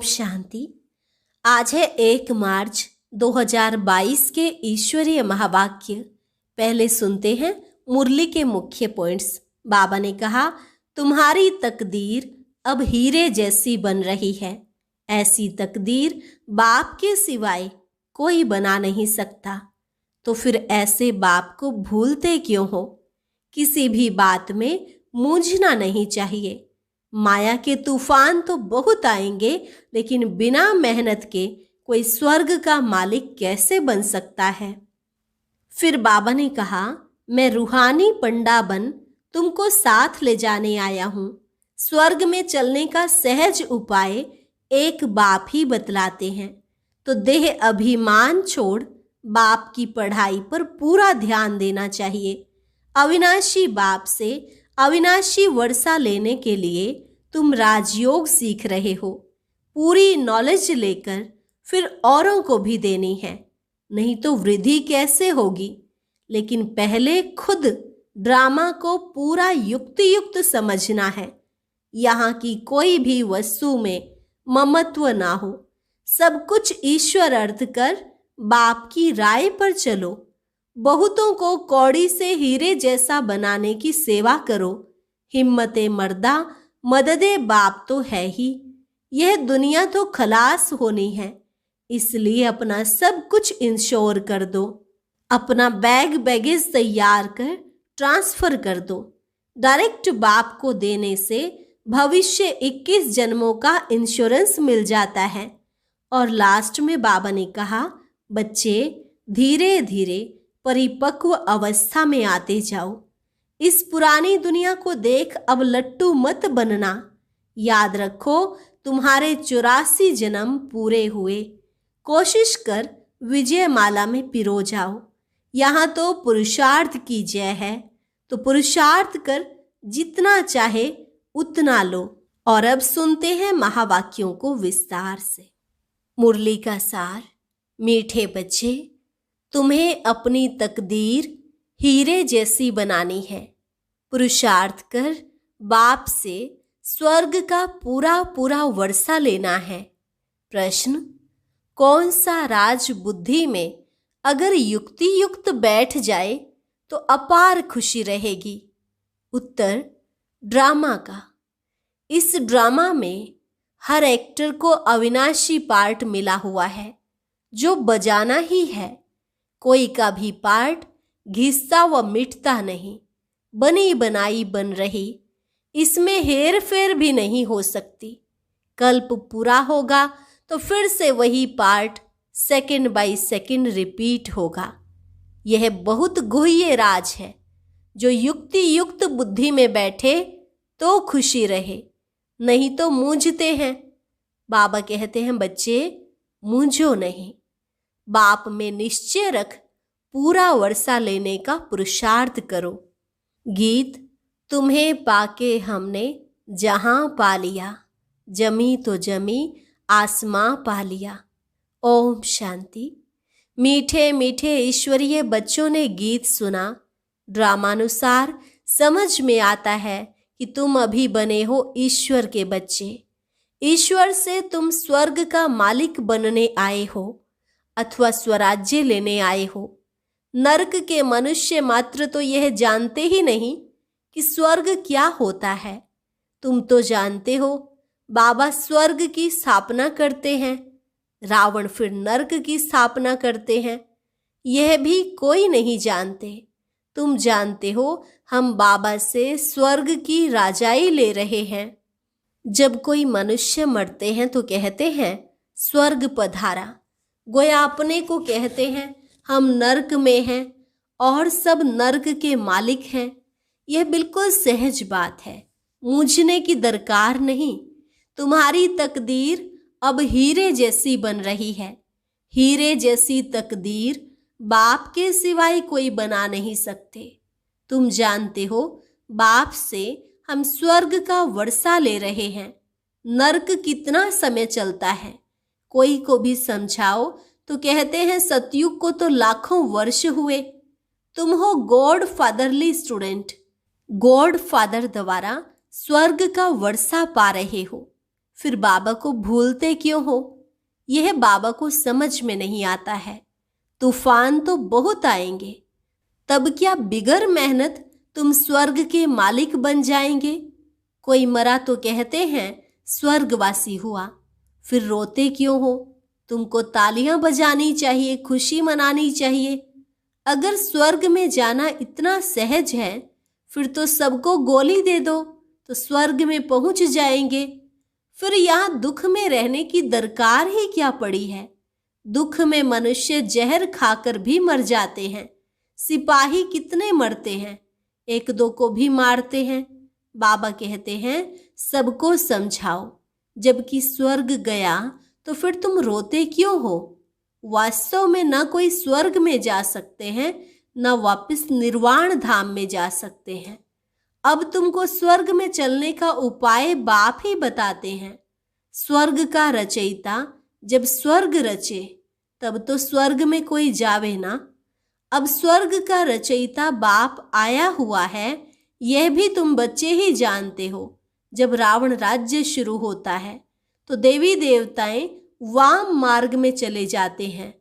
शांति। आज है 1 मार्च 2022 के ईश्वरीय महावाक्य। पहले सुनते हैं मुरली के मुख्य पॉइंट्स। बाबा ने कहा, तुम्हारी तकदीर अब हीरे जैसी बन रही है। ऐसी तकदीर बाप के सिवाय कोई बना नहीं सकता। तो फिर ऐसे बाप को भूलते क्यों हो? किसी भी बात में मूंझना नहीं चाहिए। माया के तूफान तो बहुत आएंगे, लेकिन बिना मेहनत के कोई स्वर्ग का मालिक कैसे बन सकता है? फिर बाबा ने कहा, मैं रूहानी पंडा बन तुमको साथ ले जाने आया हूँ। स्वर्ग में चलने का सहज उपाय एक बाप ही बतलाते हैं। तो देह अभिमान छोड़ बाप की पढ़ाई पर पूरा ध्यान देना चाहिए। अविनाशी बाप से अविनाशी वर्षा लेने के लिए तुम राजयोग सीख रहे हो। पूरी नॉलेज लेकर फिर औरों को भी देनी है, नहीं तो वृद्धि कैसे होगी? लेकिन पहले खुद ड्रामा को पूरा युक्ति युक्त समझना है। यहाँ की कोई भी वस्तु में ममत्व ना हो। सब कुछ ईश्वर अर्थ कर बाप की राय पर चलो। बहुतों को कौड़ी से हीरे जैसा बनाने की सेवा करो। हिम्मते मर्दा मददे बाप तो है ही। यह दुनिया तो खलास होनी है, इसलिए अपना सब कुछ इंश्योर कर दो। अपना बैगेज तैयार कर ट्रांसफर कर दो। डायरेक्ट बाप को देने से भविष्य 21 जन्मों का इंश्योरेंस मिल जाता है। और लास्ट में बाबा ने कहा, बच्चे धीरे धीरे परिपक्व अवस्था में आते जाओ। इस पुरानी दुनिया को देख अब लट्टू मत बनना। याद रखो, तुम्हारे 84 जन्म पूरे हुए। कोशिश कर विजय माला में पिरो जाओ। यहाँ तो पुरुषार्थ की जय है, तो पुरुषार्थ कर जितना चाहे उतना लो। और अब सुनते हैं महावाक्यों को विस्तार से। मुरली का सार। मीठे बच्चे, तुम्हें अपनी तकदीर हीरे जैसी बनानी है। पुरुषार्थ कर बाप से स्वर्ग का पूरा पूरा वर्षा लेना है। प्रश्न, कौन सा राज बुद्धि में अगर युक्ति युक्त बैठ जाए तो अपार खुशी रहेगी? उत्तर, ड्रामा का। इस ड्रामा में हर एक्टर को अविनाशी पार्ट मिला हुआ है जो बजाना ही है। कोई का भी पार्ट घिसता व मिटता नहीं, बनी बनाई बन रही। इसमें हेर फेर भी नहीं हो सकती। कल्प पूरा होगा तो फिर से वही part second by second repeat होगा। यह बहुत गुह्य राज है। जो युक्ति युक्त बुद्धि में बैठे तो खुशी रहे, नहीं तो मूंझते हैं। बाबा कहते हैं, बच्चे मूंझो नहीं। बाप में निश्चय रख, पूरा वर्षा लेने का पुरुषार्थ करो। गीत, तुम्हें पाके हमने जहां पा लिया, जमी तो जमी आसमां पा लिया। ओम शांति। मीठे मीठे ईश्वरीय बच्चों ने गीत सुना। ड्रामानुसार समझ में आता है कि तुम अभी बने हो ईश्वर के बच्चे। ईश्वर से तुम स्वर्ग का मालिक बनने आए हो अथवा स्वराज्य लेने आए हो। नरक के मनुष्य मात्र तो यह जानते ही नहीं कि स्वर्ग क्या होता है। तुम तो जानते हो, बाबा स्वर्ग की स्थापना करते हैं, रावण फिर नरक की स्थापना करते हैं। यह भी कोई नहीं जानते। तुम जानते हो, हम बाबा से स्वर्ग की राजाई ले रहे हैं। जब कोई मनुष्य मरते हैं तो कहते हैं स्वर्ग पधारा। गोया अपने को कहते हैं हम नरक में हैं और सब नरक के मालिक हैं। यह बिल्कुल सहज बात है, मूंझने की दरकार नहीं। तुम्हारी तकदीर अब हीरे जैसी बन रही है। हीरे जैसी तकदीर बाप के सिवाय कोई बना नहीं सकते। तुम जानते हो, बाप से हम स्वर्ग का वर्षा ले रहे हैं। नरक कितना समय चलता है? कोई को भी समझाओ तो कहते हैं सतयुग को तो लाखों वर्ष हुए। तुम हो God fatherly student. God father द्वारा स्वर्ग का वर्षा पा रहे हो। फिर बाबा को भूलते क्यों हो? यह बाबा को समझ में नहीं आता है। तूफान तो बहुत आएंगे, तब क्या बिगर मेहनत तुम स्वर्ग के मालिक बन जाएंगे? कोई मरा तो कहते हैं स्वर्गवासी हुआ, फिर रोते क्यों हो? तुमको तालियां बजानी चाहिए, खुशी मनानी चाहिए। अगर स्वर्ग में जाना इतना सहज है, फिर तो सबको गोली दे दो तो स्वर्ग में पहुंच जाएंगे। फिर यहाँ दुख में रहने की दरकार ही क्या पड़ी है? दुख में मनुष्य जहर खाकर भी मर जाते हैं। सिपाही कितने मरते हैं, एक दो को भी मारते हैं। बाबा कहते हैं सबको समझाओ, जबकि स्वर्ग गया तो फिर तुम रोते क्यों हो? वास्तव में न कोई स्वर्ग में जा सकते हैं, न वापस निर्वाण धाम में जा सकते हैं। अब तुमको स्वर्ग में चलने का उपाय बाप ही बताते हैं। स्वर्ग का रचयिता जब स्वर्ग रचे तब तो स्वर्ग में कोई जावे ना। अब स्वर्ग का रचयिता बाप आया हुआ है, यह भी तुम बच्चे ही जानते हो। जब रावण राज्य शुरू होता है तो देवी देवताएं वाम मार्ग में चले जाते हैं।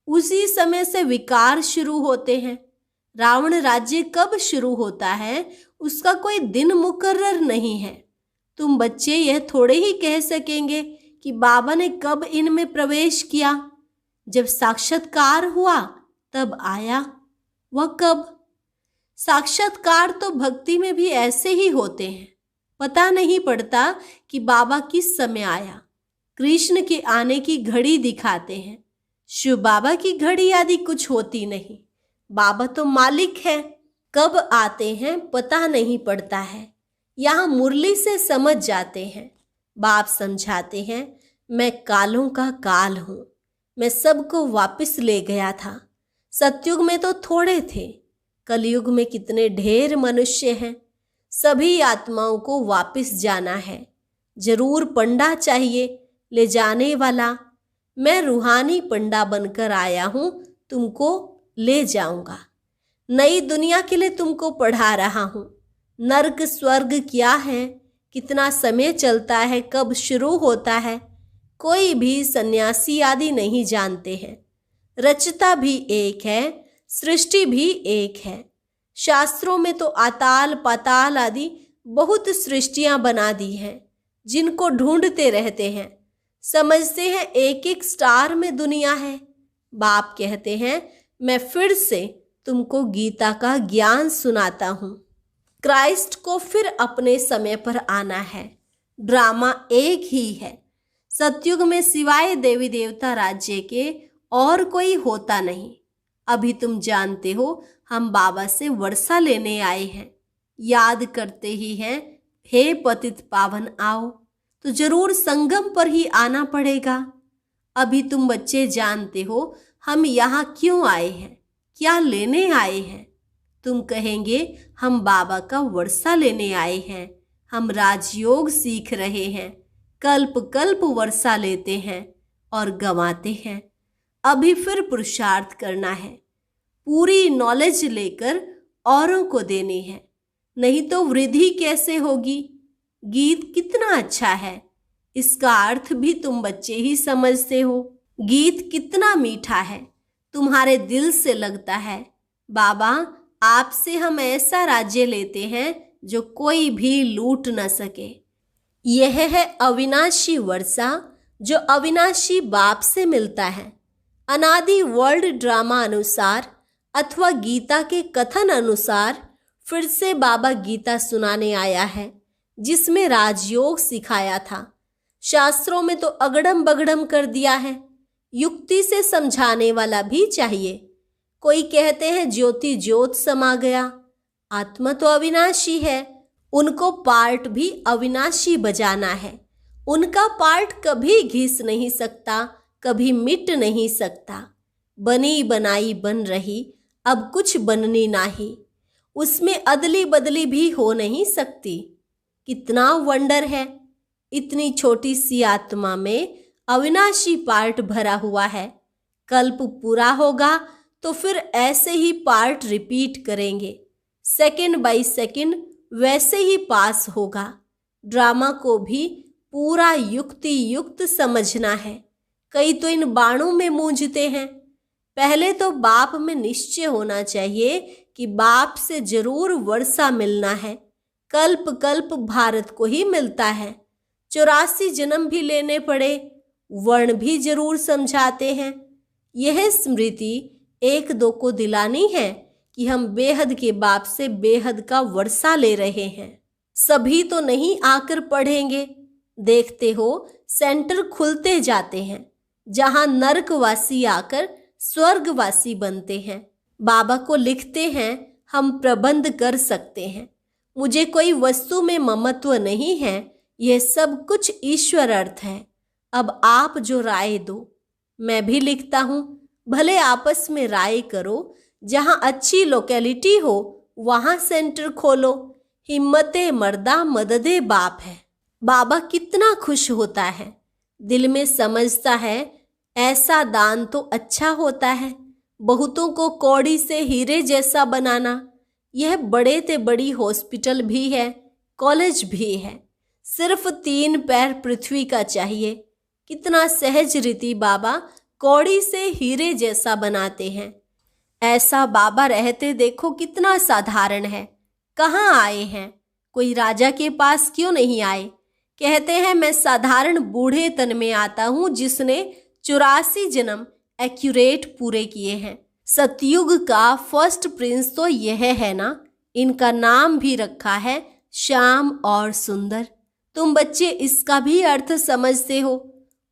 उसी समय से विकार शुरू होते हैं। रावण राज्य कब शुरू होता है उसका कोई दिन मुकर्रर नहीं है। तुम बच्चे यह थोड़े ही कह सकेंगे कि बाबा ने कब इनमें प्रवेश किया। जब साक्षात्कार हुआ तब आया। वह कब? साक्षात्कार तो भक्ति में भी ऐसे ही होते हैं। पता नहीं पड़ता कि बाबा किस समय आया। कृष्ण के आने की घड़ी दिखाते हैं, शिव बाबा की घड़ी आदि कुछ होती नहीं। बाबा तो मालिक है, कब आते हैं पता नहीं पड़ता है। यहाँ मुरली से समझ जाते हैं। बाप समझाते हैं मैं कालों का काल हूँ, मैं सबको वापस ले गया था। सतयुग में तो थोड़े थे, कलयुग में कितने ढेर मनुष्य हैं। सभी आत्माओं को वापस जाना है। जरूर पंडा चाहिए ले जाने वाला। मैं रूहानी पंडा बनकर आया हूँ, तुमको ले जाऊंगा। नई दुनिया के लिए तुमको पढ़ा रहा हूँ। नर्क स्वर्ग क्या है, कितना समय चलता है, कब शुरू होता है, कोई भी सन्यासी आदि नहीं जानते हैं। रचता भी एक है, सृष्टि भी एक है। शास्त्रों में तो आताल पाताल आदि बहुत सृष्टियां बना दी हैं, जिनको ढूंढते रहते हैं। समझते हैं एक एक स्टार में दुनिया है। बाप कहते हैं मैं फिर से तुमको गीता का ज्ञान सुनाता हूँ। क्राइस्ट को फिर अपने समय पर आना है। ड्रामा एक ही है। सतयुग में सिवाय देवी देवता राज्य के और कोई होता नहीं। अभी तुम जानते हो हम बाबा से वर्षा लेने आए हैं। याद करते ही हैं हे पतित पावन आओ, तो जरूर संगम पर ही आना पड़ेगा। अभी तुम बच्चे जानते हो हम यहाँ क्यों आए हैं, क्या लेने आए हैं। तुम कहेंगे हम बाबा का वर्षा लेने आए हैं, हम राजयोग सीख रहे हैं, कल्प कल्प वर्षा लेते हैं और गंवाते हैं। अभी फिर पुरुषार्थ करना है, पूरी नॉलेज लेकर औरों को देनी है, नहीं तो वृद्धि कैसे होगी। गीत कितना अच्छा है, इसका अर्थ भी तुम बच्चे ही समझते हो। गीत कितना मीठा है, तुम्हारे दिल से लगता है। बाबा आपसे हम ऐसा राज्य लेते हैं जो कोई भी लूट न सके। यह है अविनाशी वर्षा जो अविनाशी बाप से मिलता है। अनादि वर्ल्ड ड्रामा अनुसार अथवा गीता के कथन अनुसार फिर से बाबा गीता सुनाने आया है, जिसमें राजयोग सिखाया था। शास्त्रों में तो अगड़म बगड़म कर दिया है। युक्ति से समझाने वाला भी चाहिए। कोई कहते हैं ज्योति ज्योत समा गया। आत्मा तो अविनाशी है, उनको पार्ट भी अविनाशी बजाना है। उनका पार्ट कभी घिस नहीं सकता, कभी मिट नहीं सकता। बनी बनाई बन रही, अब कुछ बननी नहीं। उसमें अदली बदली भी हो नहीं सकती। कितना वंडर है, इतनी छोटी सी आत्मा में अविनाशी पार्ट भरा हुआ है। कल्प पूरा होगा तो फिर ऐसे ही पार्ट रिपीट करेंगे, सेकंड बाय सेकंड वैसे ही पास होगा। ड्रामा को भी पूरा युक्ति युक्त समझना है। कई तो इन बाणों में मूंझते हैं। पहले तो बाप में निश्चय होना चाहिए कि बाप से जरूर वर्षा मिलना है। कल्प कल्प भारत को ही मिलता है। 84 जन्म भी लेने पड़े, वर्ण भी जरूर समझाते हैं। यह स्मृति एक दो को दिलानी है कि हम बेहद के बाप से बेहद का वर्षा ले रहे हैं। सभी तो नहीं आकर पढ़ेंगे। देखते हो सेंटर खुलते जाते हैं जहां नरकवासी आकर स्वर्गवासी बनते हैं। बाबा को लिखते हैं, हम प्रबंध कर सकते हैं। मुझे कोई वस्तु में ममत्व नहीं है, यह सब कुछ ईश्वर अर्थ है। अब आप जो राय दो। मैं भी लिखता हूँ, भले आपस में राय करो। जहां अच्छी लोकेलिटी हो वहां सेंटर खोलो। हिम्मते मर्दा मददे बाप है। बाबा कितना खुश होता है, दिल में समझता है ऐसा दान तो अच्छा होता है। बहुतों को कौड़ी से हीरे जैसा बनाना। यह बड़े ते बड़ी हॉस्पिटल भी है, कॉलेज भी है। सिर्फ 3 पैर पृथ्वी का चाहिए। कितना सहज रीति बाबा कौड़ी से हीरे जैसा बनाते हैं। ऐसा बाबा रहते देखो कितना साधारण है। कहाँ आए हैं? कोई राजा के पास क्यों नहीं आए? कहते हैं मैं साधारण बूढ़े तन में आता हूँ जिसने 84 जन्म एक्यूरेट पूरे किए हैं। सतयुग का फर्स्ट प्रिंस तो यह है ना। इनका नाम भी रखा है श्याम और सुंदर। तुम बच्चे इसका भी अर्थ समझते हो।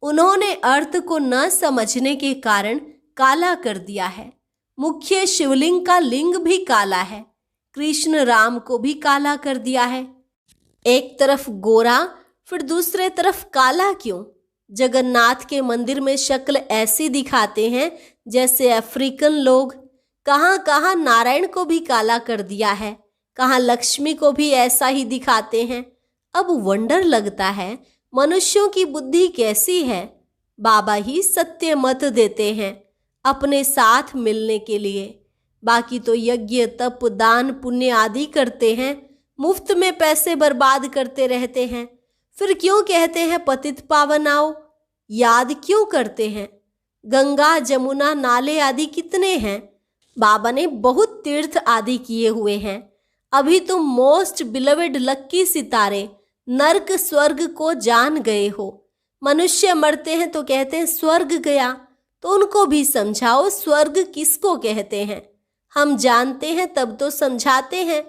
उन्होंने अर्थ को न समझने के कारण काला कर दिया है। मुख्य शिवलिंग का लिंग भी काला है। कृष्ण राम को भी काला कर दिया है। एक तरफ गोरा फिर दूसरे तरफ काला क्यों? जगन्नाथ के मंदिर में शक्ल ऐसी दिखाते हैं जैसे अफ्रीकन लोग। कहाँ कहाँ नारायण को भी काला कर दिया है, कहाँ लक्ष्मी को भी ऐसा ही दिखाते हैं। अब वंडर लगता है मनुष्यों की बुद्धि कैसी है। बाबा ही सत्य मत देते हैं अपने साथ मिलने के लिए। बाकी तो यज्ञ तप दान पुण्य आदि करते हैं, मुफ्त में पैसे बर्बाद करते रहते हैं। फिर क्यों कहते हैं पतित पावन आओ? याद क्यों करते हैं? गंगा जमुना नाले आदि कितने हैं। बाबा ने बहुत तीर्थ आदि किए हुए हैं। अभी तुम मोस्ट बिलवेड लक्की सितारे नर्क स्वर्ग को जान गए हो। मनुष्य मरते हैं तो कहते हैं स्वर्ग गया, तो उनको भी समझाओ स्वर्ग किसको कहते हैं। हम जानते हैं तब तो समझाते हैं।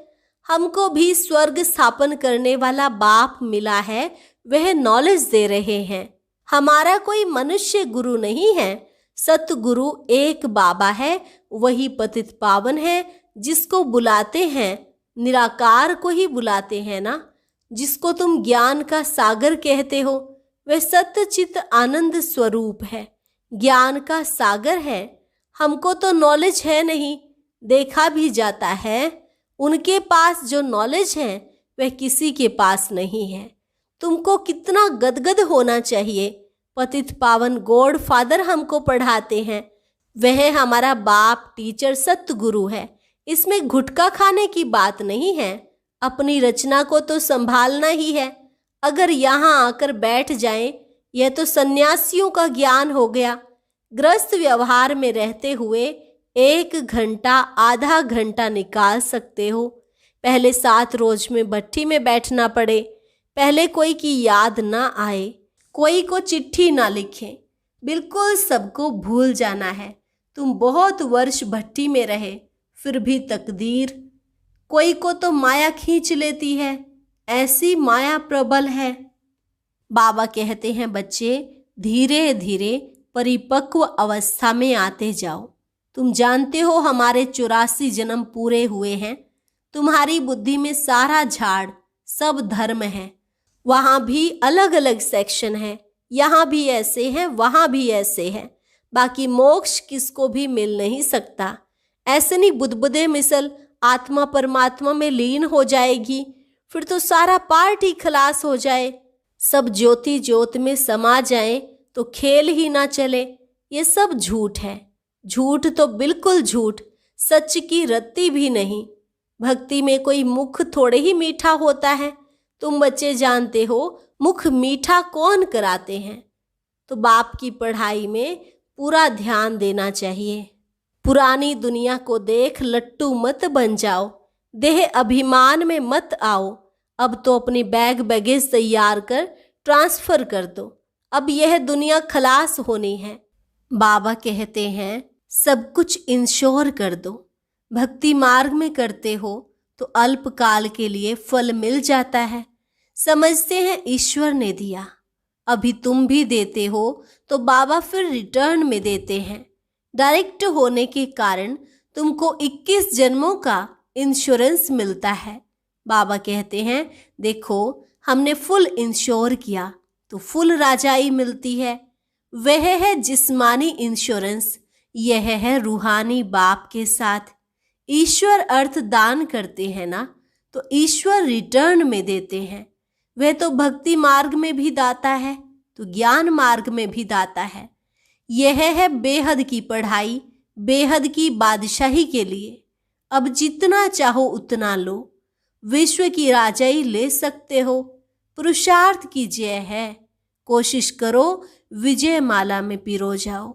हमको भी स्वर्ग स्थापन करने वाला बाप मिला है, वह नॉलेज दे रहे हैं। हमारा कोई मनुष्य गुरु नहीं है। सतगुरु एक बाबा है, वही पतित पावन है जिसको बुलाते हैं। निराकार को ही बुलाते हैं ना। जिसको तुम ज्ञान का सागर कहते हो वह सत्य चित आनंद स्वरूप है, ज्ञान का सागर है। हमको तो नॉलेज है नहीं, देखा भी जाता है। उनके पास जो नॉलेज है वह किसी के पास नहीं है। तुमको कितना गदगद होना चाहिए। पतित पावन गॉड फादर हमको पढ़ाते हैं। वह हमारा बाप टीचर सतगुरु है। इसमें गुटखा खाने की बात नहीं है। अपनी रचना को तो संभालना ही है। अगर यहाँ आकर बैठ जाएं, यह तो सन्यासियों का ज्ञान हो गया। ग्रस्त व्यवहार में रहते हुए 1 घंटा आधा घंटा निकाल सकते हो। पहले 7 रोज में भट्ठी में बैठना पड़े, पहले कोई की याद ना आए, कोई को चिट्ठी ना लिखे, बिल्कुल सबको भूल जाना है। तुम बहुत वर्ष भट्ठी में रहे, फिर भी तकदीर कोई को तो माया खींच लेती है। ऐसी माया प्रबल है। बाबा कहते हैं बच्चे धीरे धीरे परिपक्व अवस्था में आते जाओ। तुम जानते हो हमारे 84 जन्म पूरे हुए हैं। तुम्हारी बुद्धि में सारा झाड़ सब धर्म है। वहाँ भी अलग अलग सेक्शन है। यहाँ भी ऐसे हैं, वहाँ भी ऐसे हैं। बाकी मोक्ष किसको भी मिल नहीं सकता। ऐसे नहीं बुदबुदे मिसल आत्मा परमात्मा में लीन हो जाएगी, फिर तो सारा पार्ट ही खलास हो जाए। सब ज्योति ज्योत में समा जाए तो खेल ही ना चले। ये सब झूठ है। झूठ तो बिल्कुल झूठ, सच की रत्ती भी नहीं। भक्ति में कोई मुख थोड़े ही मीठा होता है। तुम बच्चे जानते हो मुख मीठा कौन कराते हैं? तो बाप की पढ़ाई में पूरा ध्यान देना चाहिए। पुरानी दुनिया को देख लट्टू मत बन जाओ, देह अभिमान में मत आओ। अब तो अपनी बैग बैगेज तैयार कर ट्रांसफर कर दो, अब यह दुनिया खलास होनी है। बाबा कहते हैं सब कुछ इंश्योर कर दो। भक्ति मार्ग में करते हो तो अल्पकाल के लिए फल मिल जाता है। समझते हैं ईश्वर ने दिया, अभी तुम भी देते हो तो बाबा फिर रिटर्न में देते हैं। डायरेक्ट होने के कारण तुमको 21 जन्मों का इंश्योरेंस मिलता है। बाबा कहते हैं देखो हमने फुल इंश्योर किया तो फुल राजाई मिलती है। वह है जिस्मानी इंश्योरेंस, यह है रूहानी बाप के साथ। ईश्वर अर्थ दान करते हैं ना, तो ईश्वर रिटर्न में देते हैं। वह तो भक्ति मार्ग में भी दाता है तो ज्ञान मार्ग में भी दाता है। यह है बेहद की पढ़ाई, बेहद की बादशाही के लिए। अब जितना चाहो उतना लो, विश्व की राजाई ले सकते हो। पुरुषार्थ की जय है, कोशिश करो विजय माला में पिरो जाओ।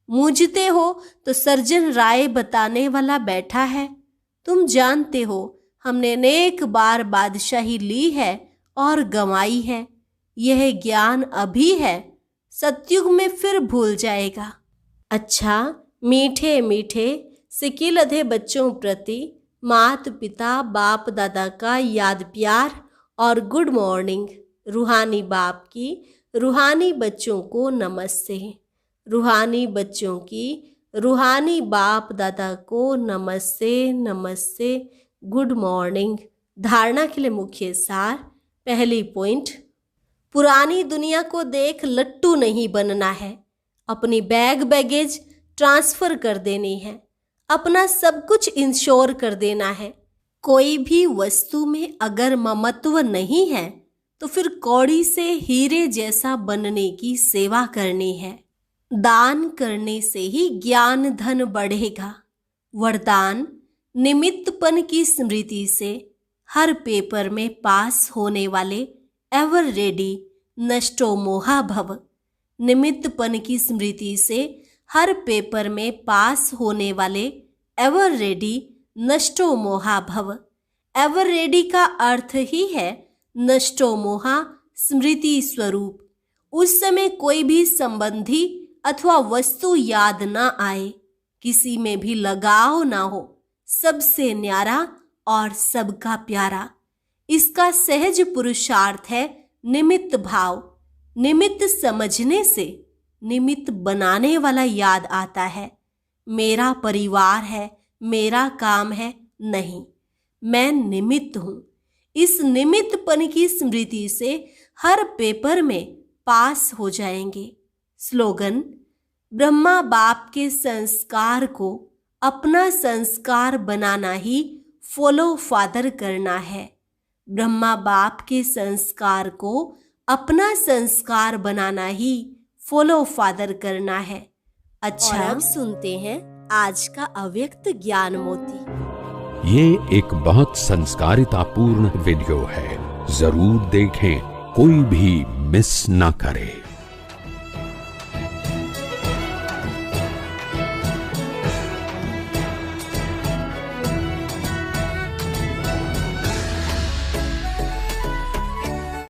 मूझते हो तो सर्जन राय बताने वाला बैठा है। तुम जानते हो हमने अनेक बार बादशाही ली है और गंवाई है। यह ज्ञान अभी है, सतयुग में फिर भूल जाएगा। अच्छा, मीठे मीठे सिकिलधे बच्चों प्रति मात पिता बाप दादा का याद प्यार और गुड मॉर्निंग। रूहानी बाप की रूहानी बच्चों को नमस्ते। रूहानी बच्चों की रूहानी बाप दादा को नमस्ते नमस्ते, गुड मॉर्निंग। धारणा के लिए मुख्य सार। पहली पॉइंट, पुरानी दुनिया को देख लट्टू नहीं बनना है। अपनी बैग बैगेज ट्रांसफर कर देनी है, अपना सब कुछ इंश्योर कर देना है। कोई भी वस्तु में अगर ममत्व नहीं है तो फिर कौड़ी से हीरे जैसा बनने की सेवा करनी है। दान करने से ही ज्ञान धन बढ़ेगा। वरदान, निमित्तपन की स्मृति से हर पेपर में पास होने वाले एवर रेडी नष्टो मोहा भव। निमित्तपन की स्मृति से हर पेपर में पास होने वाले एवर रेडी नष्टो मोहा भव। एवर रेडी का अर्थ ही है नष्टो मोहा, स्मृति स्वरूप। उस समय कोई भी संबंधी अथवा वस्तु याद ना आए, किसी में भी लगाव ना हो, सबसे न्यारा और सबका प्यारा। इसका सहज पुरुषार्थ है निमित्त भाव। निमित्त समझने से निमित्त बनाने वाला याद आता है। मेरा परिवार है, मेरा काम है, नहीं, मैं निमित्त हूं। इस निमित्तपन की स्मृति से हर पेपर में पास हो जाएंगे। स्लोगन, ब्रह्मा बाप के संस्कार को अपना संस्कार बनाना ही फॉलो फादर करना है। ब्रह्मा बाप के संस्कार को अपना संस्कार बनाना ही फॉलो फादर करना है। अच्छा, और अब सुनते हैं आज का अव्यक्त ज्ञान मोती। ये एक बहुत संस्कारितापूर्ण वीडियो है, जरूर देखें, कोई भी मिस ना करे।